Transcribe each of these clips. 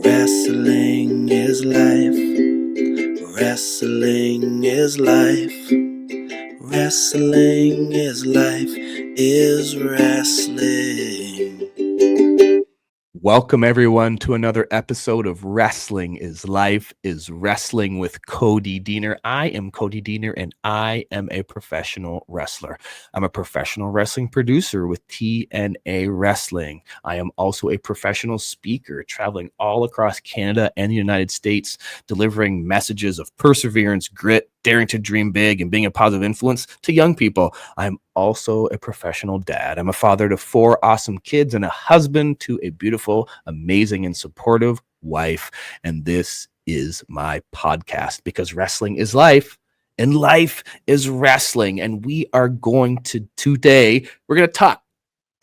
Wrestling is life. Wrestling is life. Wrestling is life is wrestling. Welcome, everyone, to another episode of Wrestling is Life is Wrestling with Cody Deaner. I am Cody Deaner, and I am a professional wrestler. I'm a professional wrestling producer with TNA Wrestling. I am also a professional speaker, traveling all across Canada and the United States, delivering messages of perseverance, grit, daring to dream big, and being a positive influence to young people. I'm also a professional dad. I'm a father to 4 awesome kids and a husband to a beautiful, amazing, and supportive wife. And this is my podcast because wrestling is life and life is wrestling. And we are going to today, we're going to talk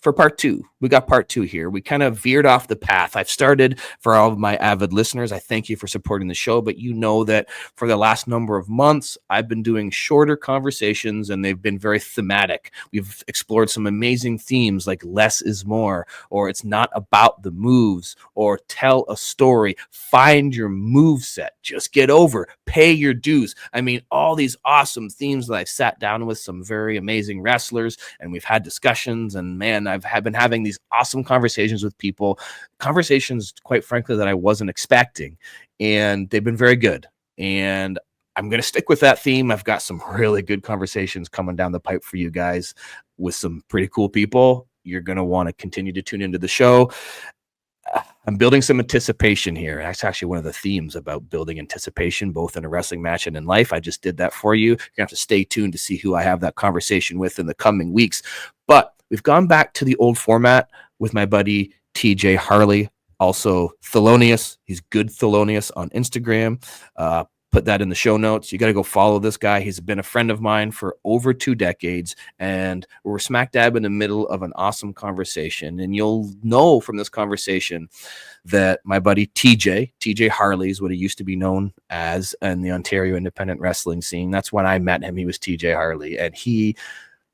for part 2. We got part 2 here. We kind of veered off the path. I've started, for all of my avid listeners, I thank you for supporting the show, but you know that for the last number of months, I've been doing shorter conversations and they've been very thematic. We've explored some amazing themes like less is more, or it's not about the moves, or tell a story, find your move set, just get over, pay your dues. I mean, all these awesome themes that I've sat down with some very amazing wrestlers and we've had discussions, and man, I've been having these awesome conversations with people, conversations, quite frankly, that I wasn't expecting, and they've been very good. And I'm going to stick with that theme. I've got some really good conversations coming down the pipe for you guys with some pretty cool people. You're going to want to continue to tune into the show. I'm building some anticipation here. That's actually one of the themes about building anticipation, both in a wrestling match and in life. I just did that for you. You're going to have to stay tuned to see who I have that conversation with in the coming weeks. But we've gone back to the old format with my buddy TJ Harley, also Thelonious. He's good Thelonious on Instagram. Put that in the show notes. You got to go follow this guy. He's been a friend of mine for over 2 decades, and we're smack dab in the middle of an awesome conversation. And you'll know from this conversation that my buddy TJ Harley is what he used to be known as in the Ontario independent wrestling scene. That's when I met him. He was TJ Harley, and he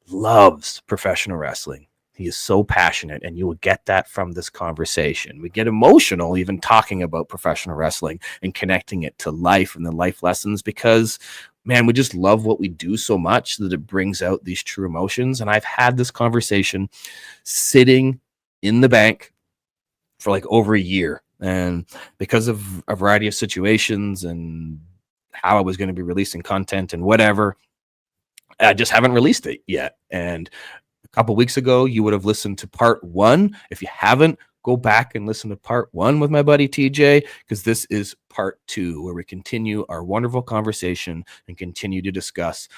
loves professional wrestling. He is so passionate, and you will get that from this conversation. We get emotional even talking about professional wrestling and connecting it to life and the life lessons because, man, we just love what we do so much that it brings out these true emotions. And I've had this conversation sitting in the bank for like over a year. And because of a variety of situations and how I was going to be releasing content and whatever, I just haven't released it yet. And a couple weeks ago, you would have listened to part 1. If you haven't, go back and listen to part 1 with my buddy TJ, because this is part 2, where we continue our wonderful conversation and continue to discuss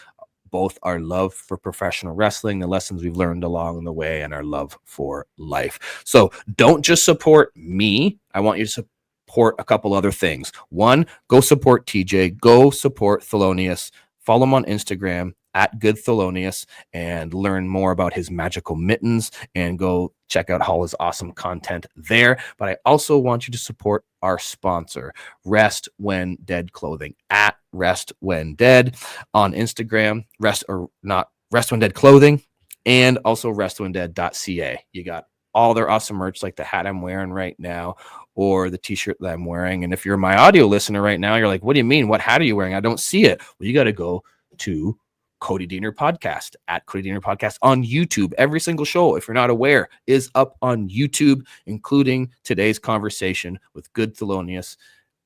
both our love for professional wrestling, the lessons we've learned along the way, and our love for life. So don't just support me. I want you to support a couple other things. 1, go support TJ. Go support Thelonious. Follow him on Instagram at Good Thelonious and learn more about his magical mittens and go check out all his awesome content there. But I also want you to support our sponsor, Rest When Dead Clothing, at Rest When Dead on Instagram, Rest When Dead Clothing, and also restwhendead.ca. You got all their awesome merch, like the hat I'm wearing right now, or the t-shirt that I'm wearing. And if you're my audio listener right now, you're like, what do you mean? What hat are you wearing? I don't see it. Well, you got to go to Cody Deaner Podcast, at Cody Deaner Podcast on YouTube. Every single show, if you're not aware, is up on YouTube, including today's conversation with Good Thelonious.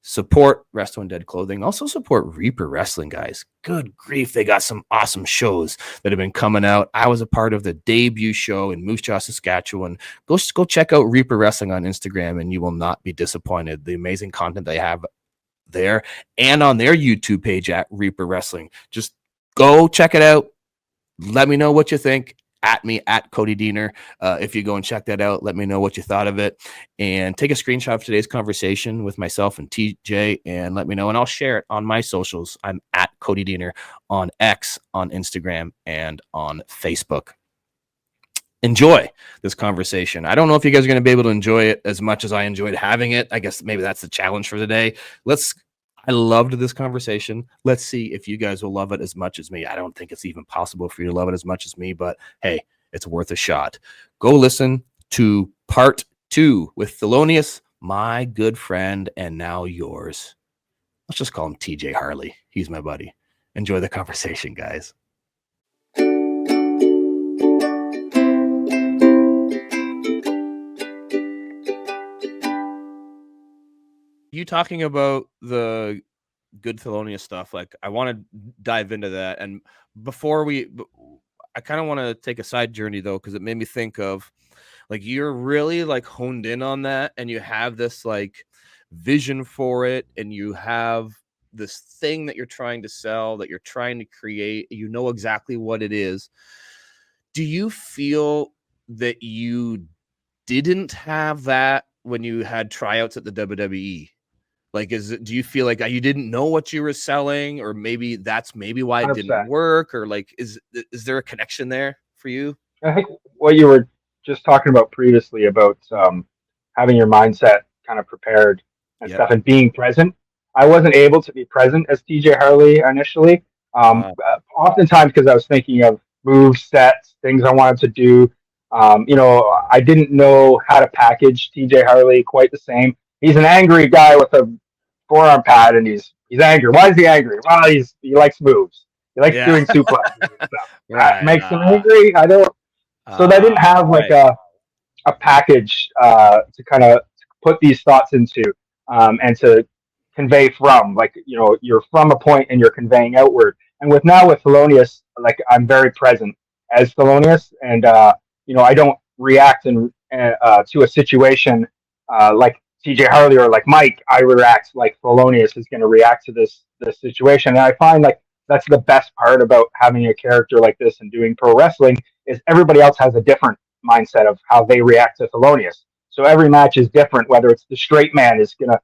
Support Rest When Dead Clothing. Also support Reaper Wrestling, guys. Good grief, they got some awesome shows that have been coming out. I was a part of the debut show in Moose Jaw, Saskatchewan. Go check out Reaper Wrestling on Instagram, and you will not be disappointed. The amazing content they have there and on their YouTube page at Reaper Wrestling. Just go check it out. Let me know what you think. At me, at Cody Deaner. If you go and check that out, let me know what you thought of it. And take a screenshot of today's conversation with myself and TJ and let me know. And I'll share it on my socials. I'm at Cody Deaner on X, on Instagram, and on Facebook. Enjoy this conversation. I don't know if you guys are going to be able to enjoy it as much as I enjoyed having it. I guess maybe that's the challenge for today. I loved this conversation. Let's see if you guys will love it as much as me. I don't think it's even possible for you to love it as much as me, but hey, it's worth a shot. Go listen to part 2 with Thelonious, my good friend and now yours. Let's just call him TJ Harley. He's my buddy. Enjoy the conversation, guys. You talking about the good Thelonious stuff, like I want to dive into that. And before I kind of want to take a side journey though, because it made me think of like you're really like honed in on that, and you have this like vision for it, and you have this thing that you're trying to sell, that you're trying to create. You know exactly what it is. Do you feel that you didn't have that when you had tryouts at the WWE? Like, do you feel like you didn't know what you were selling, or maybe that's why it didn't 100%. work, or like, is there a connection there for you? I think what you were just talking about previously about having your mindset kind of prepared and Yep. stuff and being present. I wasn't able to be present as TJ Harley initially. Oftentimes because I was thinking of move sets, things I wanted to do. I didn't know how to package TJ Harley quite the same. He's an angry guy with a forearm pad, and he's angry. Why is he angry? Well, he likes moves. He likes Yeah. doing suplexes and stuff. Right. That makes him angry. I don't. So they didn't have like a package to kind of put these thoughts into and to convey from. Like, you're from a point and you're conveying outward. And with Thelonious, like I'm very present as Thelonious, and I don't react to a situation like TJ Harley or like Mike. I react like Thelonious is going to react to this situation, and I find like that's the best part about having a character like this and doing pro wrestling is everybody else has a different mindset of how they react to Thelonious. So every match is different. Whether it's the straight man is gonna,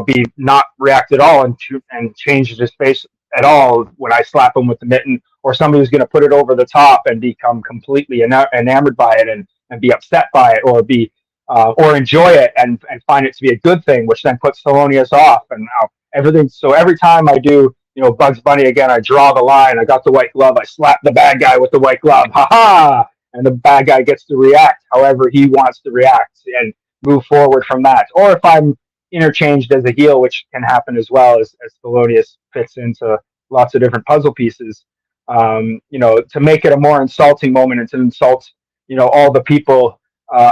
be not react at all and change his face at all when I slap him with the mitten, or somebody who's gonna put it over the top and become completely enamored by it and be upset by it, or enjoy it and find it to be a good thing, which then puts Thelonious off and now everything. So every time I do, Bugs Bunny again, I draw the line. I got the white glove. I slap the bad guy with the white glove. Ha ha! And the bad guy gets to react however he wants to react and move forward from that. Or if I'm interchanged as a heel, which can happen as well as Thelonious fits into lots of different puzzle pieces, to make it a more insulting moment and to insult, all the people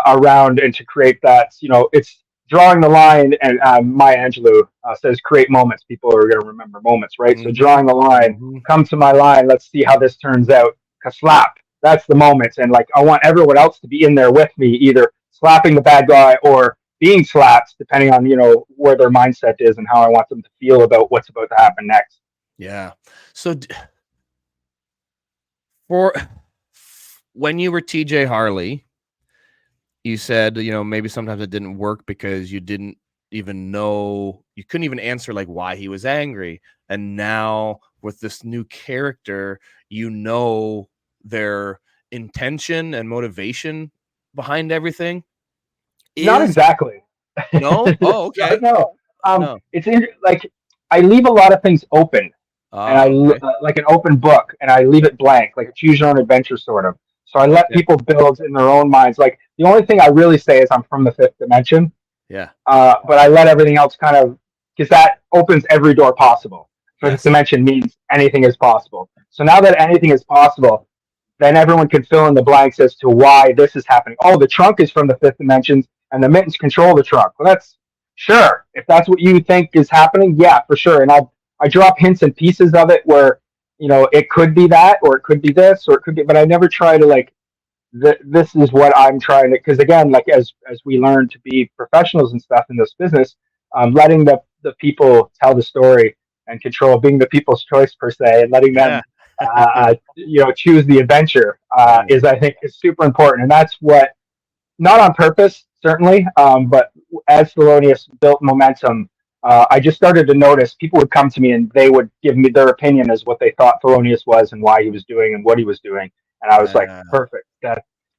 around and to create that, it's drawing the line. And Maya Angelou says, create moments. People are going to remember moments, right? Mm-hmm. So drawing the line, come to my line. Let's see how this turns out. Slap. That's the moment. And like, I want everyone else to be in there with me, either slapping the bad guy or being slapped, depending on, where their mindset is and how I want them to feel about what's about to happen next. Yeah. So for when you were TJ Harley, you said, maybe sometimes it didn't work because you didn't even know, you couldn't even answer like why he was angry. And now with this new character, their intention and motivation behind everything. Not exactly. No? Oh, okay. No. No. It's like I leave a lot of things open, and I like an open book, and I leave it blank, like a choose your own adventure sort of. So I let people build in their own minds. Like the only thing I really say is I'm from the fifth dimension. Yeah. But I let everything else kind of, because that opens every door possible. Fifth dimension means anything is possible. So now that anything is possible, then everyone can fill in the blanks as to why this is happening. Oh, the trunk is from the fifth dimensions and the mittens control the trunk. Well, that's sure. If that's what you think is happening, yeah, for sure. And I drop hints and pieces of it where, it could be that, or it could be this, or it could be, but I never try to like, this is what I'm trying to, because again, like as we learn to be professionals and stuff in this business, letting the people tell the story and control, being the people's choice per se, and letting them choose the adventure is, I think, is super important. And that's what, not on purpose, certainly, but as Thelonious built momentum, I just started to notice people would come to me and they would give me their opinion as what they thought Thelonious was and why he was doing and what he was doing. And I was like, perfect.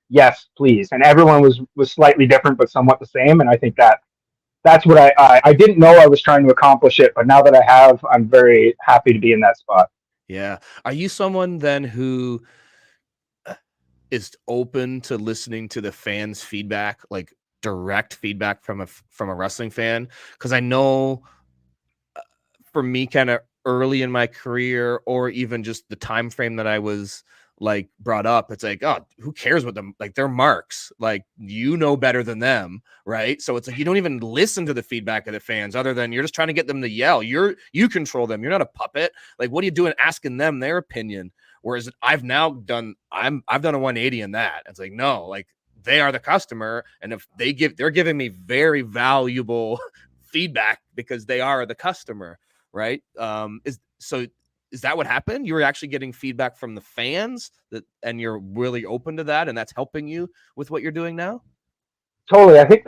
Yes, please. And everyone was slightly different, but somewhat the same. And I think that's what I didn't know I was trying to accomplish it, but now that I have, I'm very happy to be in that spot. Yeah. Are you someone then who is open to listening to the fans' feedback? Like direct feedback from a wrestling fan, because I know for me, kind of early in my career, or even just the time frame that I was like brought up, it's like, oh, who cares what them, like, they're marks, like, you know better than them, right? So it's like you don't even listen to the feedback of the fans, other than you're just trying to get them to yell. You control them. You're not a puppet. Like, what are you doing asking them their opinion? Whereas I've done a 180 in that. It's like, no, like, they are the customer, and if they're giving me very valuable feedback because they are the customer, right? Is that what happened? You were actually getting feedback from the fans, and you're really open to that, and that's helping you with what you're doing now? Totally. I think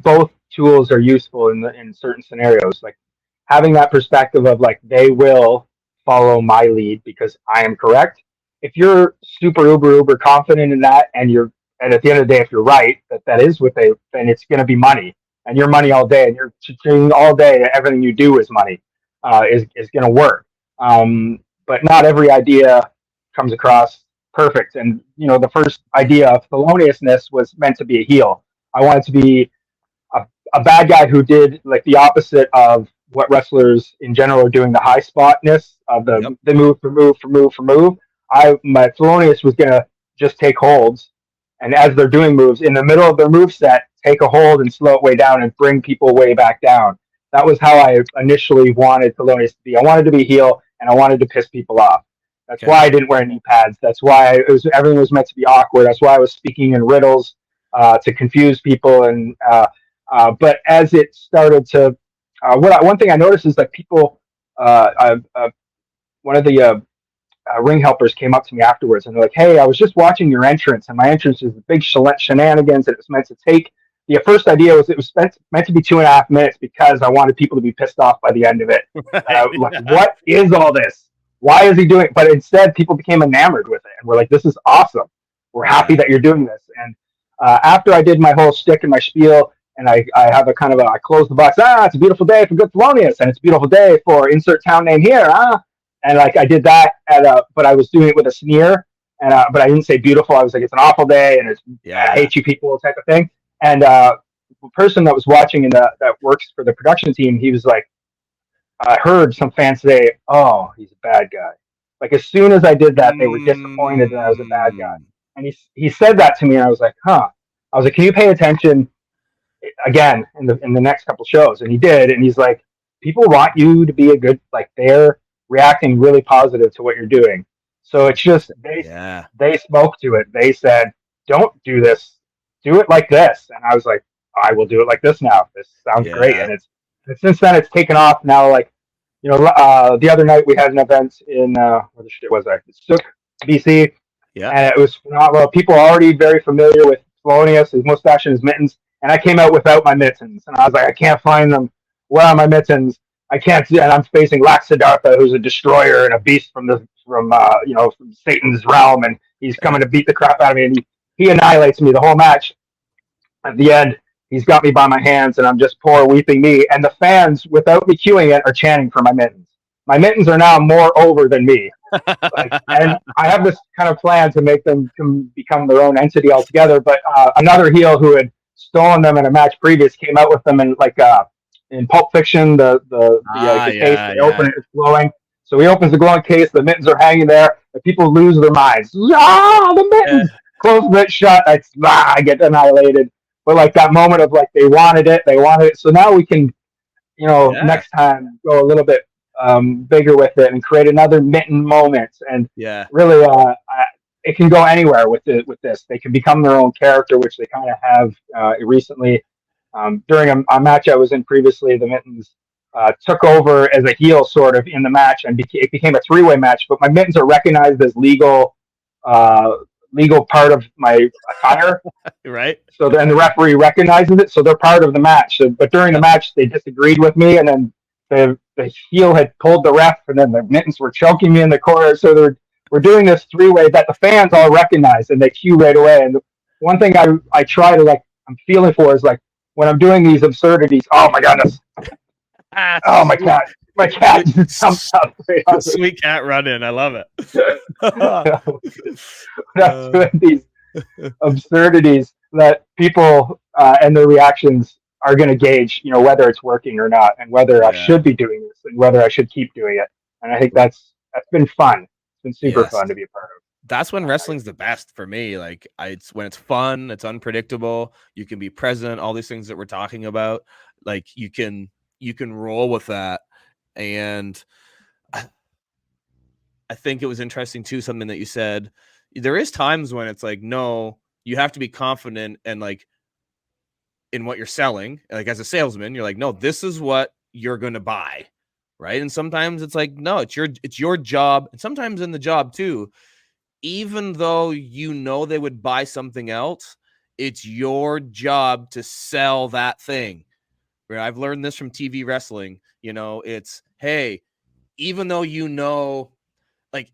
both tools are useful in certain scenarios. Like having that perspective of like they will follow my lead because I am correct. If you're super uber confident in that, and at the end of the day, if you're right that is what then it's going to be money, and your money all day, and you're treating all day everything you do is money, is going to work. But not every idea comes across perfect. And the first idea of Theloniousness was meant to be a heel. I wanted to be a bad guy who did like the opposite of what wrestlers in general are doing, the high spotness of the move for move. My Thelonious was gonna just take holds, and as they're doing moves in the middle of their move set, take a hold and slow it way down and bring people way back down. That was how I initially wanted Thelonious to be. I wanted to be heel, and I wanted to piss people off. That's why I didn't wear knee pads. That's why everything was meant to be awkward. That's why I was speaking in riddles to confuse people. And but as it started to, one thing I noticed is that people, one of the ring helpers came up to me afterwards and they're like, "Hey, I was just watching your entrance, and my entrance is the big shenanigans. It was meant to take." The first idea was it was meant to be 2.5 minutes because I wanted people to be pissed off by the end of it. Like, what is all this? Why is he doing it? But instead, people became enamored with it, and we're like, "This is awesome. We're happy that you're doing this." And after I did my whole shtick and my spiel, and I have a kind of I close the box. It's a beautiful day for Good Thelonious, and it's a beautiful day for insert town name here. And like I did that but I was doing it with a sneer, and but I didn't say beautiful. I was like, it's an awful day, and I hate you people type of thing. And the person that was watching and that works for the production team, he was like, I heard some fans say, "Oh, he's a bad guy." Like as soon as I did that, they were disappointed that I was a bad guy. And he said that to me, and I was like, huh. I was like, can you pay attention again in the next couple shows? And he did, and he's like, people want you to be a good, like they're reacting really positive to what you're doing. So it's just they spoke to it. They said, don't do this, do it like this. And I was like, I will do it like this now. This sounds great. And since then it's taken off. Now, like, the other night we had an event in where the shit was I? Sook, BC. Yeah. And it was phenomenal. People are already very familiar with Thelonious, his mustache and his mittens. And I came out without my mittens. And I was like, I can't find them. Where are my mittens? I can't see. And I'm facing Siddhartha, who's a destroyer and a beast from Satan's realm. And he's coming to beat the crap out of me. And he annihilates me the whole match. At the end, he's got me by my hands, and I'm just poor weeping me. And the fans, without me cueing it, are chanting for my mittens. My mittens are now more over than me. And I have this kind of plan to make them become their own entity altogether. But another heel who had stolen them in a match previous came out with them in Pulp Fiction. The case, they open it, it's glowing. So he opens the glowing case, the mittens are hanging there, and people lose their minds. The mittens! Close it shut, I get annihilated. But like that moment of like they wanted it. So now we can, next time go a little bit bigger with it and create another mitten moment. And really, it can go anywhere with this. They can become their own character, which they kind of have recently. During a match I was in previously, the mittens took over as a heel sort of in the match, and it became a 3-way match. But my mittens are recognized as legal part of my attire. Right. So then the referee recognizes it, so they're part of the match. But during the match, they disagreed with me, and then the heel had pulled the ref, and then the mittens were choking me in the corner. So we're doing this 3-way that the fans all recognize, and they cue right away. And one thing I try to I'm feeling for is when I'm doing these absurdities. Oh my goodness! Oh my cat! My cat just jumped up. Sweet cat running. I love it. That's these absurdities. that people and their reactions are going to gauge, whether it's working or not, and whether I Yeah. should be doing this, and whether I should keep doing it. And I think that's been fun. It's been super Yes. fun to be a part of. That's when wrestling's the best for me. Like, it's when it's fun, it's unpredictable. You can be present, all these things that we're talking about. Like, you can roll with that. And I think it was interesting too, something that you said. There is times when it's like, no, you have to be confident and like in what you're selling. Like, as a salesman, you're like, no, this is what you're going to buy. Right. And sometimes it's like, no, it's your job. And sometimes in the job too, even though they would buy something else, it's your job to sell that thing. Right? I've learned this from TV wrestling. It's, hey, even though like,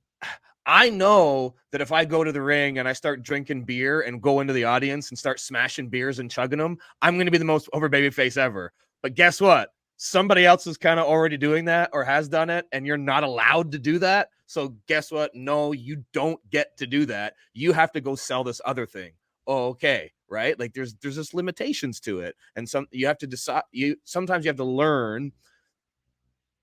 I know that if I go to the ring and I start drinking beer and go into the audience and start smashing beers and chugging them, I'm going to be the most over babyface ever. But guess what? Somebody else is kind of already doing that or has done it, and you're not allowed to do that. So guess what? No, you don't get to do that. You have to go sell this other thing. Oh, okay, right? Like, there's just limitations to it, and you have to decide. Sometimes you have to learn.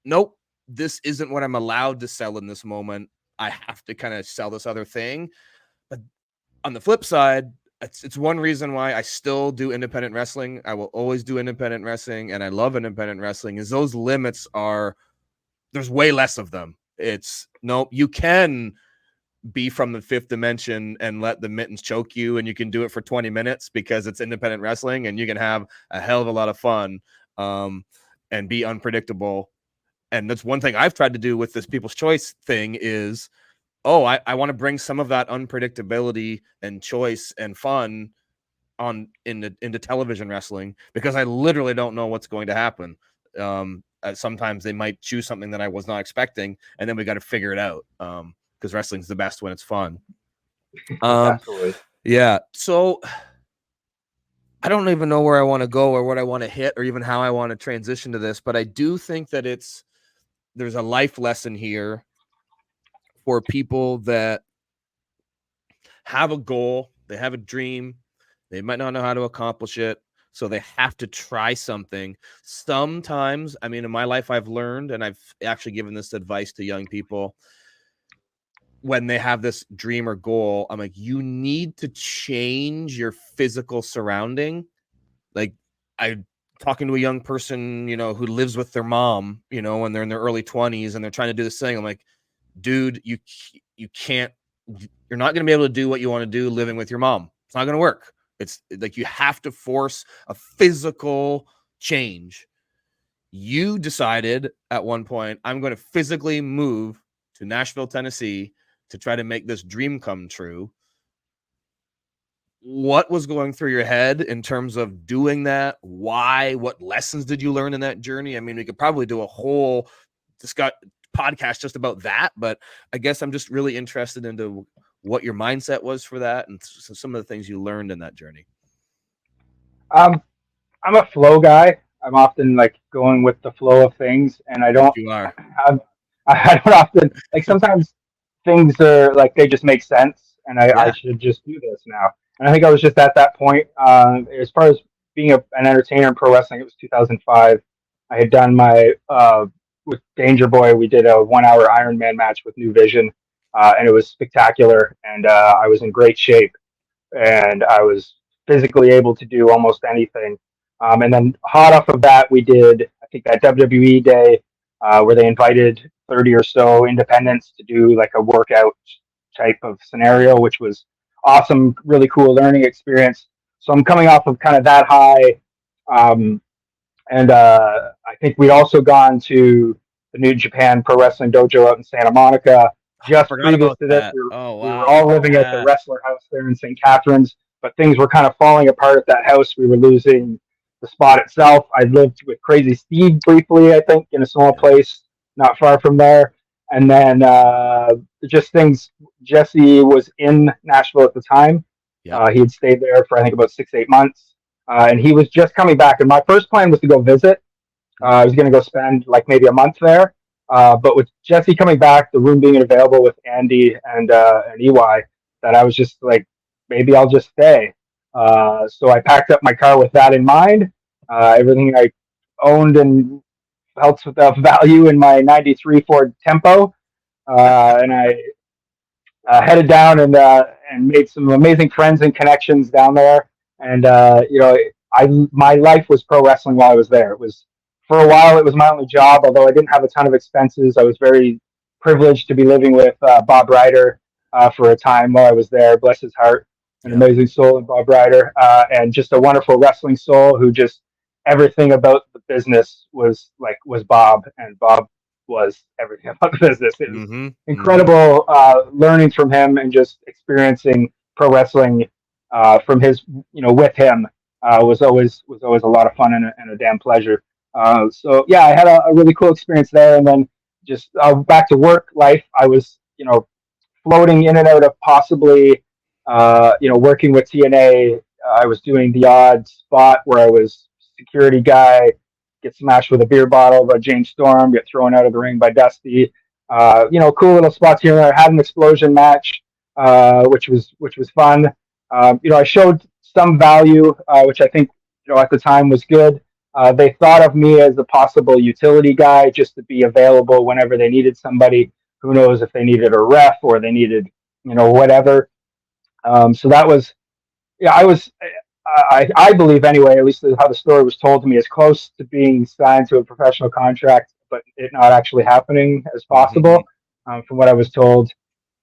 Nope, this isn't what I'm allowed to sell in this moment. I have to kind of sell this other thing. But on the flip side, it's one reason why I still do independent wrestling. I will always do independent wrestling, and I love independent wrestling. Is those limits there's way less of them. It's nope, you can be from the fifth dimension and let the mittens choke you, and you can do it for 20 minutes because it's independent wrestling, and you can have a hell of a lot of fun and be unpredictable. And that's one thing I've tried to do with this People's Choice thing is, I want to bring some of that unpredictability and choice and fun into television wrestling, because I literally don't know what's going to happen. Sometimes they might choose something that I was not expecting, and then we got to figure it out. Because wrestling's the best when it's fun. Absolutely. Yeah. So I don't even know where I want to go or what I want to hit or even how I want to transition to this, but I do think that there's a life lesson here for people that have a goal, they have a dream, they might not know how to accomplish it, so they have to try something. Sometimes, I mean, in my life, I've learned, and I've actually given this advice to young people, when they have this dream or goal, I'm like, you need to change your physical surrounding. Like, I talking to a young person, who lives with their mom, when they're in their early 20s and they're trying to do this thing. I'm like, dude, you can't, you're not going to be able to do what you want to do living with your mom. It's not going to work. It's like, you have to force a physical change. You decided at one point, I'm going to physically move to Nashville, Tennessee to try to make this dream come true. What was going through your head in terms of doing that? Why? What lessons did you learn in that journey? I mean, we could probably do a whole podcast just about that, but I guess I'm just really interested into what your mindset was for that and some of the things you learned in that journey. I'm a flow guy. I'm often like going with the flow of things, and I don't. You are. I don't often like. Sometimes things are like they just make sense, and I should just do this now. And I think I was just at that point. As far as being an entertainer in pro wrestling, it was 2005. I had done my with Danger Boy. We did a 1 hour Iron Man match with New Vision, and it was spectacular. And I was in great shape, and I was physically able to do almost anything. And then hot off of that, we did, I think, that WWE day where they invited 30 or so independents to do like a workout type of scenario, which was awesome, really cool learning experience. So I'm coming off of kind of that high. And I think we'd also gone to the New Japan Pro Wrestling Dojo out in Santa Monica. Just previous to this, we were all living at the Wrestler House there in St. Catharines, but things were kind of falling apart at that house. We were losing the spot itself. I lived with Crazy Steve briefly, I think, in a small place not far from there. And then just things, Jesse was in Nashville at the time. Yep. He had stayed there for, I think, about 6-8 months. And he was just coming back. And my first plan was to go visit. I was going to go spend like maybe a month there. But with Jesse coming back, the room being available with Andy and EY, that I was just like, maybe I'll just stay. So I packed up my car with that in mind. Everything I owned and felt of value in my '93 Ford Tempo, and I headed down and made some amazing friends and connections down there. And my life was pro wrestling while I was there. It was for a while. It was my only job, although I didn't have a ton of expenses. I was very privileged to be living with Bob Ryder for a time while I was there. Bless his heart, an amazing soul, in Bob Ryder, and just a wonderful wrestling soul who just everything about the business was Bob, and Bob was everything about the business. It was incredible learning from him and just experiencing pro wrestling from his, with him was always a lot of fun and a damn pleasure. So yeah, I had a really cool experience there, and then just back to work life. I was, floating in and out of possibly, working with TNA. I was doing the odd spot where I was security guy, get smashed with a beer bottle by James Storm, get thrown out of the ring by Dusty. Cool little spots here and there. I had an explosion match, which was fun. I showed some value, which I think at the time was good. They thought of me as a possible utility guy, just to be available whenever they needed somebody. Who knows if they needed a ref or they needed whatever. So that was, yeah, I believe anyway, at least how the story was told to me, as close to being signed to a professional contract, but it not actually happening as possible. From what I was told.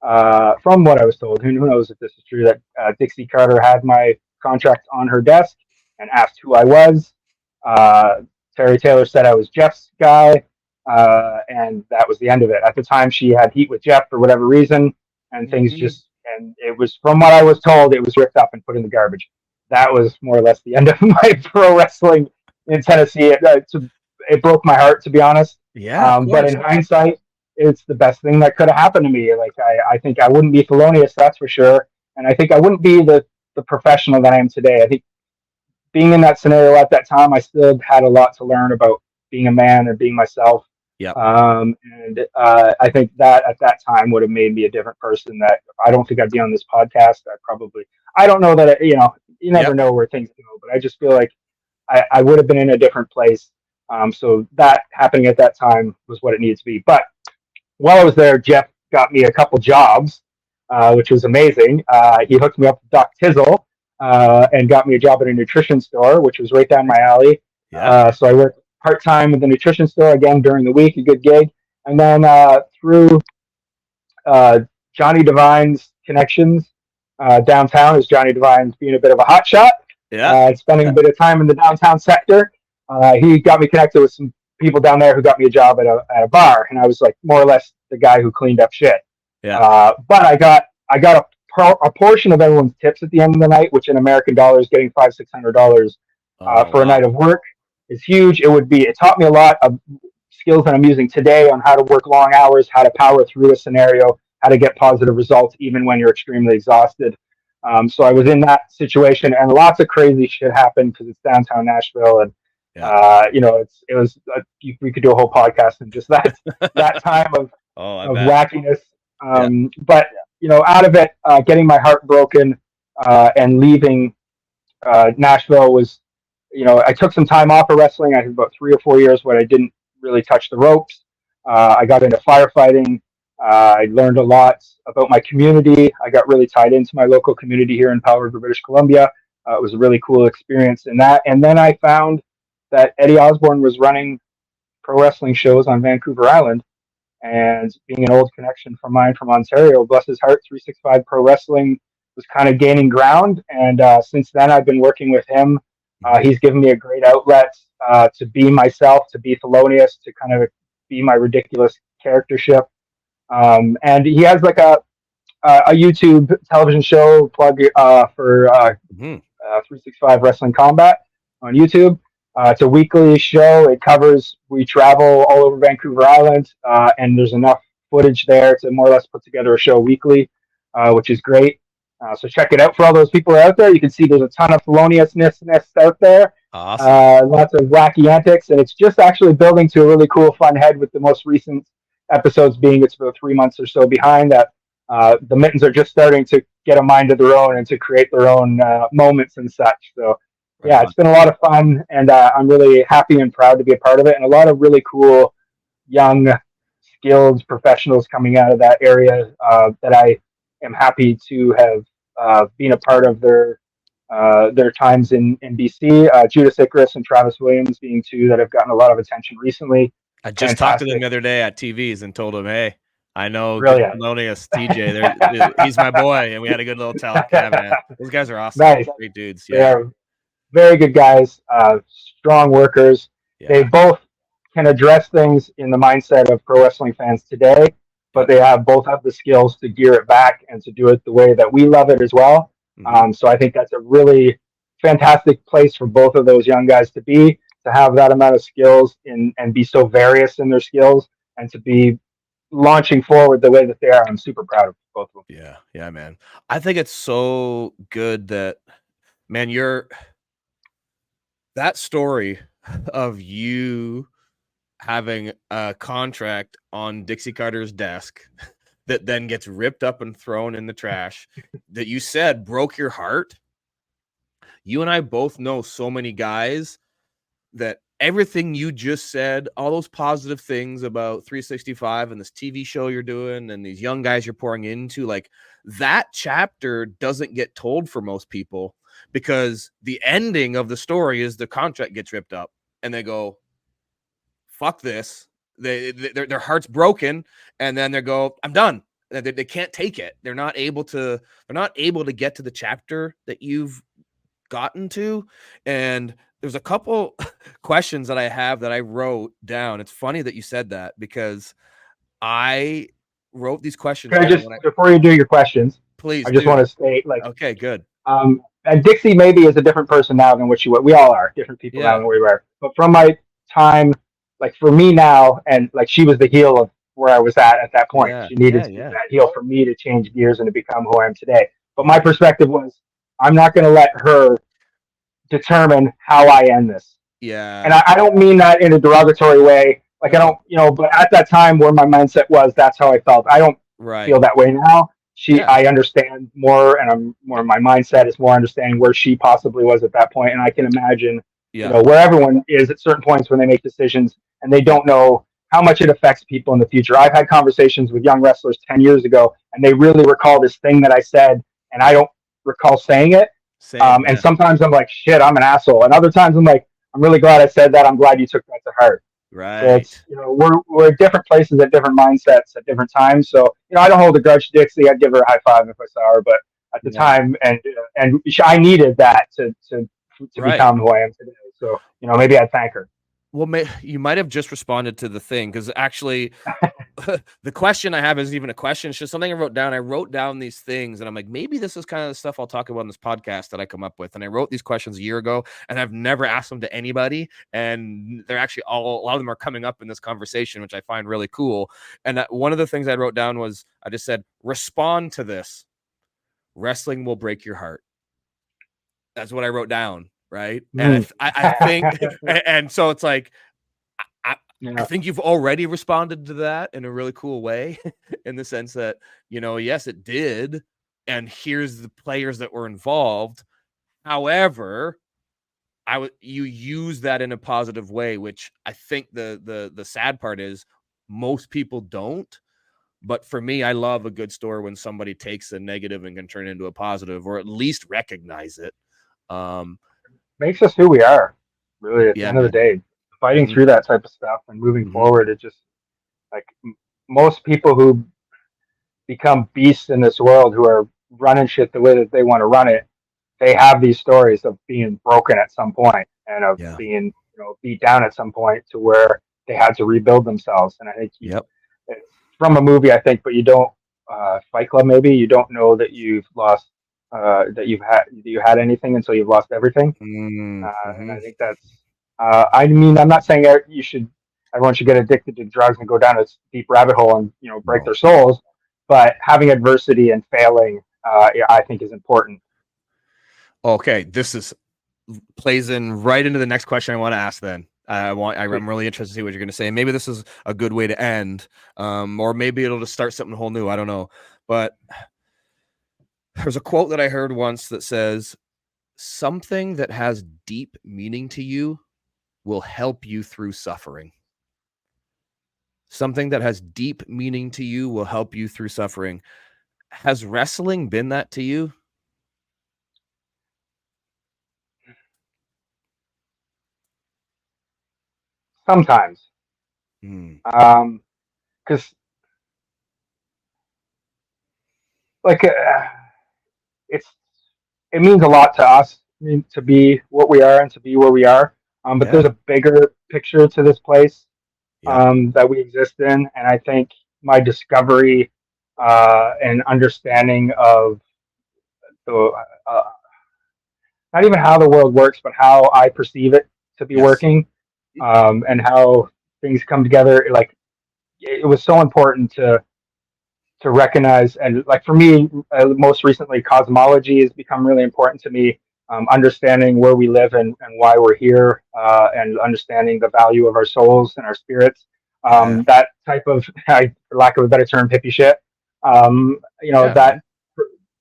Who knows if this is true? That Dixie Carter had my contract on her desk and asked who I was. Terry Taylor said I was Jeff's guy, and that was the end of it. At the time, she had heat with Jeff for whatever reason, and and it was, from what I was told, it was ripped up and put in the garbage. That was more or less the end of my pro wrestling in Tennessee. It broke my heart, to be honest. Yeah. But in hindsight, it's the best thing that could have happened to me. Like, I think I wouldn't be Thelonious, that's for sure. And I think I wouldn't be the professional that I am today. I think being in that scenario at that time, I still had a lot to learn about being a man and being myself. Yeah. I think that at that time would have made me a different person. That I don't think I'd be on this podcast. I don't know that, you never know where things go, but I just feel like I would have been in a different place. So that happening at that time was what it needed to be. But while I was there, Jeff got me a couple jobs, which was amazing. He hooked me up with Doc Tizzle and got me a job at a nutrition store, which was right down my alley. Yeah. So I worked part-time at the nutrition store, again, during the week, a good gig. And then through Johnny Devine's connections downtown, as Johnny Devine's being a bit of a hotshot, spending a bit of time in the downtown sector, he got me connected with some people down there who got me a job at a bar, and I was like more or less the guy who cleaned up shit. But I got a portion of everyone's tips at the end of the night, which in American dollars, getting $500-600 for a night of work is huge. It taught me a lot of skills that I'm using today on how to work long hours, how to power through a scenario, how to get positive results even when you're extremely exhausted. So I was in that situation, and lots of crazy shit happened because it's downtown Nashville, and we could do a whole podcast in just that time of wackiness. But out of it, getting my heart broken and leaving Nashville was, I took some time off of wrestling. I had about 3 or 4 years where I didn't really touch the ropes. I got into firefighting. I learned a lot about my community. I got really tied into my local community here in Powell River, British Columbia. It was a really cool experience in that. And then I found that Eddie Osborne was running pro wrestling shows on Vancouver Island, and being an old connection from mine from Ontario, bless his heart, 365 Pro Wrestling was kind of gaining ground. And since then, I've been working with him. He's given me a great outlet to be myself, to be Thelonious, to kind of be my ridiculous charactership. And he has like a YouTube television show plug for 365 Wrestling Combat on YouTube. It's a weekly show. We travel all over Vancouver Island, and there's enough footage there to more or less put together a show weekly, which is great. So check it out for all those people who are out there. You can see there's a ton of Theloniousness out there. Awesome. Lots of wacky antics, and it's just actually building to a really cool, fun head with the most recent episodes being it's about 3 months or so behind that the Mittens are just starting to get a mind of their own and to create their own moments and such. So yeah, it's been a lot of fun, and I'm really happy and proud to be a part of it, and a lot of really cool young skilled professionals coming out of that area that I am happy to have been a part of their times in BC. Judas Icarus and Travis Williams being two that have gotten a lot of attention recently. I just talked to them the other day at TVs and told them, hey, I know Thelonious TJ. He's my boy, and we had a good little talk. Yeah, man. Those guys are awesome. Nice. Great dudes. Yeah. They are very good guys, strong workers. Yeah. They both can address things in the mindset of pro wrestling fans today, but they both have the skills to gear it back and to do it the way that we love it as well. Mm-hmm. So I think that's a really fantastic place for both of those young guys to be, to have that amount of skills and be so various in their skills and to be launching forward the way that they are. I'm super proud of both of them. Yeah. Yeah, man. I think it's so good that, man, that story of you having a contract on Dixie Carter's desk that then gets ripped up and thrown in the trash that you said broke your heart. You and I both know so many guys that everything you just said, all those positive things about 365 and this TV show you're doing and these young guys you're pouring into, like that chapter doesn't get told for most people, because the ending of the story is the contract gets ripped up and they go, fuck this. Their heart's broken. And then they go, I'm done. They can't take it. They're not able to get to the chapter that you've gotten to. And there's a couple questions that I have that I wrote down. It's funny that you said that, because I wrote these questions. Before you do your questions, please, I just want to state, like, okay, good. And Dixie maybe is a different person now than what she was. We all are different people now than we were. But from my time, like for me now, and like she was the heel of where I was at that point. She needed to be that heel for me to change gears and to become who I am today. But my perspective was, I'm not going to let her determine how I end this. Yeah. And I don't mean that in a derogatory way. Like I don't, but at that time where my mindset was, that's how I felt. I don't feel that way now. I understand more, and my mindset is more understanding where she possibly was at that point. And I can imagine, where everyone is at certain points when they make decisions and they don't know how much it affects people in the future. I've had conversations with young wrestlers 10 years ago, and they really recall this thing that I said, and I don't recall saying it. And sometimes I'm like, shit, I'm an asshole. And other times I'm like, I'm really glad I said that. I'm glad you took that to heart. Right. So it's, we're at different places at different mindsets at different times. So, I don't hold a grudge to Dixie. I'd give her a high five if I saw her, but at the time, and I needed that to become who I am today. So, maybe I'd thank her. Well, you might have just responded to the thing, because actually the question I have isn't even a question. It's just something I wrote down. I wrote down these things and I'm like, maybe this is kind of the stuff I'll talk about in this podcast that I come up with. And I wrote these questions a year ago and I've never asked them to anybody. And they're actually a lot of them are coming up in this conversation, which I find really cool. And one of the things I wrote down was, I just said, respond to this. Wrestling will break your heart. That's what I wrote down. Right. And I think, and so it's like, I think you've already responded to that in a really cool way, in the sense that, yes, it did. And here's the players that were involved. However, you use that in a positive way, which I think the sad part is most people don't. But for me, I love a good story when somebody takes a negative and can turn it into a positive, or at least recognize it. Makes us who we are, really, at the end of the day. Fighting through that type of stuff and moving forward, it just, like, most people who become beasts in this world, who are running shit the way that they want to run it, they have these stories of being broken at some point and of being, beat down at some point to where they had to rebuild themselves. And I think it's from a movie, I think, but you don't, Fight Club, maybe, you don't know that you've lost that you had anything until you've lost everything. And I think that's, I'm not saying everyone should get addicted to drugs and go down a deep rabbit hole and, break their souls, but having adversity and failing, I think is important. Okay. This plays in right into the next question I want to ask then. I'm really interested to see what you're going to say. Maybe this is a good way to end, or maybe it'll just start something whole new. I don't know. But there's a quote that I heard once that says, something that has deep meaning to you will help you through suffering. Something that has deep meaning to you will help you through suffering. Has wrestling been that to you? Sometimes. Because like it's it means a lot to us, I mean, to be what we are and to be where we are. But there's Yeah. a bigger picture to this place Yeah. that we exist in, and I think my discovery and understanding of the not even how the world works, but how I perceive it to be Yes. working, and how things come together. Like it was so important to recognize, and like for me, most recently, cosmology has become really important to me. Understanding where we live and why we're here, and understanding the value of our souls and our spirits. Yeah. That type of, for lack of a better term, hippie shit. Yeah, That man.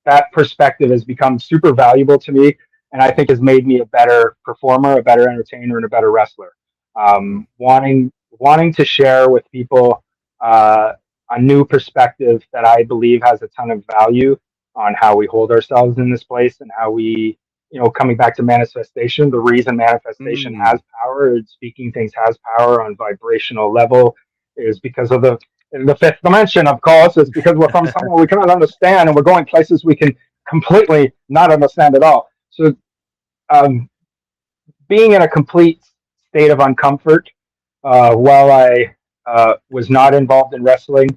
that perspective has become super valuable to me, and I think has made me a better performer, a better entertainer, and a better wrestler. Wanting to share with people a new perspective that I believe has a ton of value on how we hold ourselves in this place and how we, coming back to manifestation, the reason manifestation has power, and speaking things has power on vibrational level, is because of the fifth dimension, of course. It's because we're from somewhere we cannot understand, and we're going places we can completely not understand at all. So, being in a complete state of uncomfort while I was not involved in wrestling,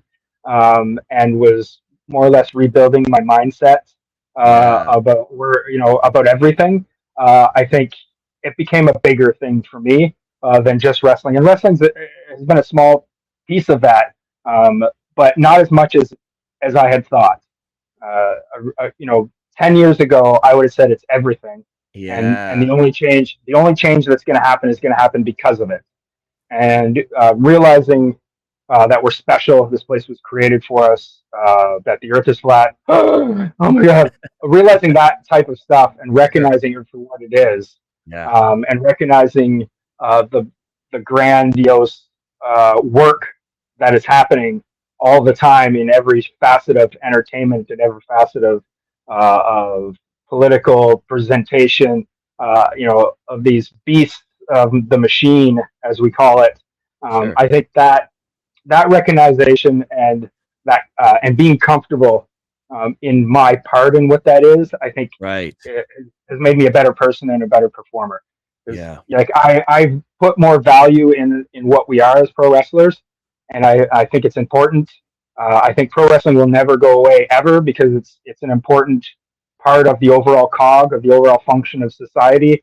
and was more or less rebuilding my mindset Yeah. about everything. I think it became a bigger thing for me than just wrestling, and wrestling has been a small piece of that, but not as much as I had thought. 10 years ago, I would have said it's everything, and Yeah. the only change that's going to happen is going to happen because of it. And realizing that we're special, this place was created for us, that the earth is flat. Oh my God. Realizing that type of stuff and Sure. recognizing it for what it is, Yeah. and recognizing the grandiose work that is happening all the time in every facet of entertainment and every facet of political presentation, of these beasts of the machine, as we call it. Sure. I think that recognition and being comfortable in my part in what that is, I think Right. it has made me a better person and a better performer. Because Yeah. like I put more value in what we are as pro wrestlers, and I think it's important. I think pro wrestling will never go away ever because it's an important part of the overall cog of the overall function of society.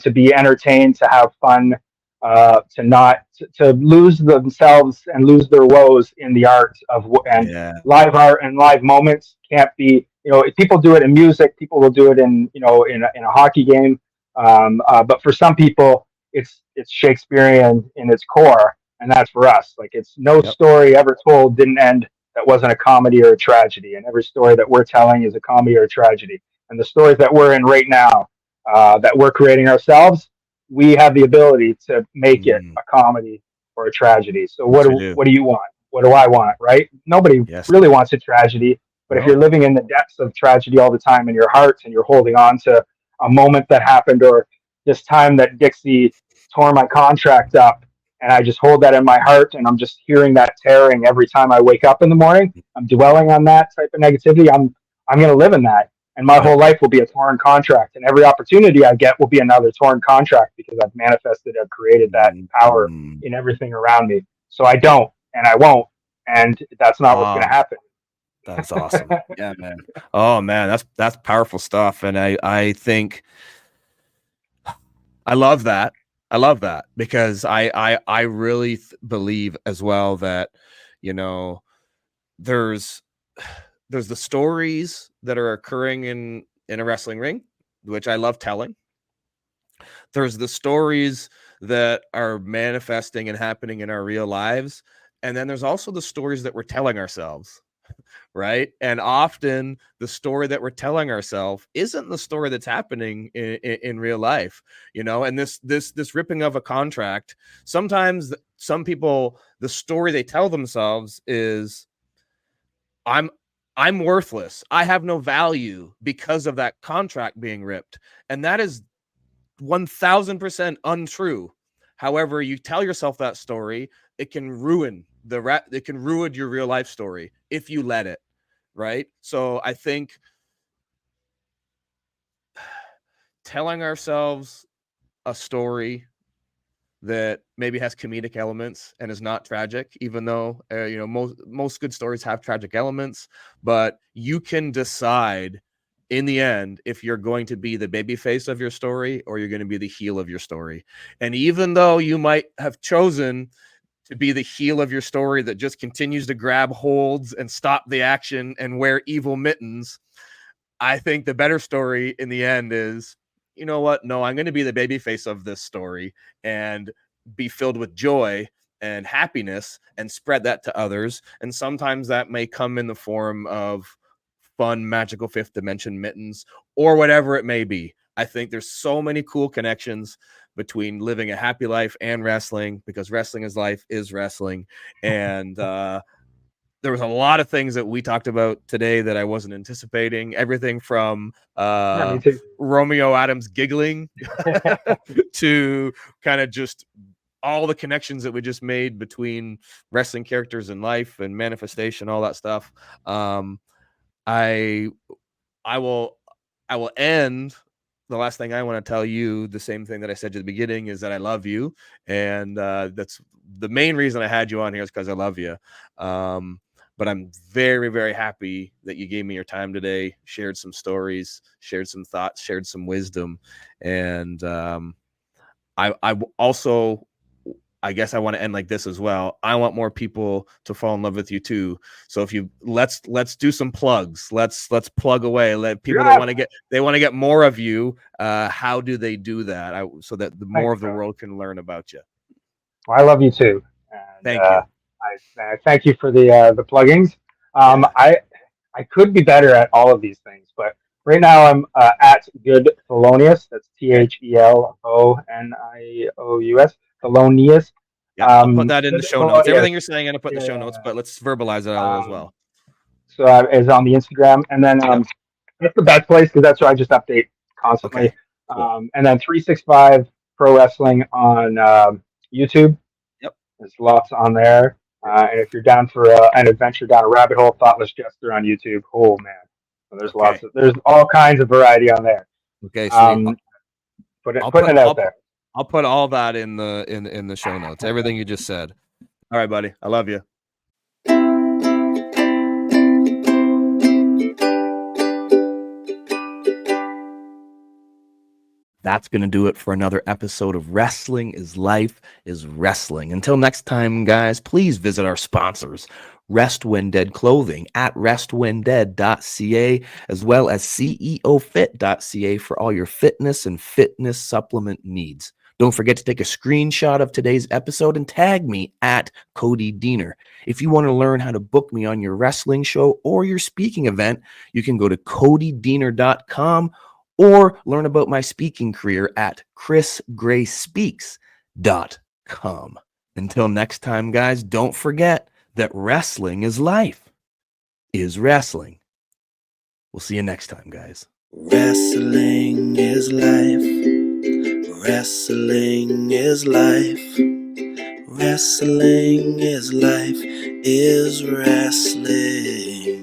To be entertained, to have fun, to lose themselves and lose their woes in the art of and Yeah. live art and live moments can't be, if people do it in music, people will do it in a hockey game, but for some people it's Shakespearean in its core, and that's for us. Like, it's no Yep. story ever told didn't end that wasn't a comedy or a tragedy, and every story that we're telling is a comedy or a tragedy. And the stories that we're in right now, that we're creating ourselves, we have the ability to make it a comedy or a tragedy. So Yes, what we do do. what do you want? What do I want? Right? Nobody Yes. really wants a tragedy, but if No. you're living in the depths of tragedy all the time in your heart, and you're holding on to a moment that happened, or this time that Dixie tore my contract up, and I just hold that in my heart, and I'm just hearing that tearing every time I wake up in the morning, I'm dwelling on that type of negativity. I'm going to live in that, and my Yep. whole life will be a torn contract, and every opportunity I get will be another torn contract because I've manifested, I've created that power in everything around me. So I don't, and I won't, and that's not what's going to happen. That's awesome. Yeah, man. Oh man, that's powerful stuff. And I think I love that. I love that because I really believe as well that, you know, there's the stories that are occurring in a wrestling ring, which I love telling. There's the stories that are manifesting and happening in our real lives. And then there's also the stories that we're telling ourselves. right? And often the story that we're telling ourselves isn't the story that's happening in real life, and this ripping of a contract, sometimes some people, the story they tell themselves is, I'm worthless, I have no value because of that contract being ripped. And that is 1000% untrue. However, you tell yourself that story, it can ruin your real life story if you let it, right? So I think telling ourselves a story that maybe has comedic elements and is not tragic, even though most good stories have tragic elements, but you can decide in the end if you're going to be the baby face of your story or you're going to be the heel of your story. And even though you might have chosen to be the heel of your story that just continues to grab holds and stop the action and wear evil mittens, I think the better story in the end is, you know what? No, I'm going to be the baby face of this story and be filled with joy and happiness and spread that to others. And sometimes that may come in the form of fun, magical fifth dimension mittens or whatever it may be. I think there's so many cool connections between living a happy life and wrestling, because wrestling is life is wrestling. And, there was a lot of things that we talked about today that I wasn't anticipating. Everything from Me too. Romeo Adams giggling to kind of just all the connections that we just made between wrestling characters and life and manifestation, all that stuff. I will end. The last thing I want to tell you, the same thing that I said at the beginning, is that I love you. And that's the main reason I had you on here, is because I love you. But I'm very, very happy that you gave me your time today, shared some stories, shared some thoughts, shared some wisdom. And I also, I guess I want to end like this as well. I want more people to fall in love with you too. So if you let's do some plugs. Let's plug away. Let people that want to get more of you. How do they do that? So that the more of the world can learn about you. Well, I love you too, and Thank you. I thank you for the pluggings. Yeah. I could be better at all of these things, but right now I'm at Good Thelonious. That's THELONIOUS. Thelonious. Yeah, I'll put that in the Good show notes. Thelonious. Everything you're saying, I'm gonna put in the show notes, but let's verbalize it all as well. So is on the Instagram, and then that's the best place because that's where I just update constantly. Okay, cool. And then 365 Pro Wrestling on YouTube. Yep. There's lots on there. And if you're down for an adventure down a rabbit hole, Thoughtless Jester on YouTube. Oh man, so there's all kinds of variety on there. Okay, sweet. Putting it out there. I'll put all that in the show notes. Everything you just said. All right, buddy. I love you. That's going to do it for another episode of Wrestling is Life is Wrestling. Until next time, guys, please visit our sponsors, Rest When Dead Clothing at restwhendead.ca, as well as ceofit.ca for all your fitness and fitness supplement needs. Don't forget to take a screenshot of today's episode and tag me at Cody Deaner. If you want to learn how to book me on your wrestling show or your speaking event, you can go to codydeaner.com or learn about my speaking career at chrisgrayspeaks.com. Until next time, guys, don't forget that wrestling is life, is wrestling. We'll see you next time, guys. Wrestling is life. Wrestling is life. Wrestling is life, is wrestling.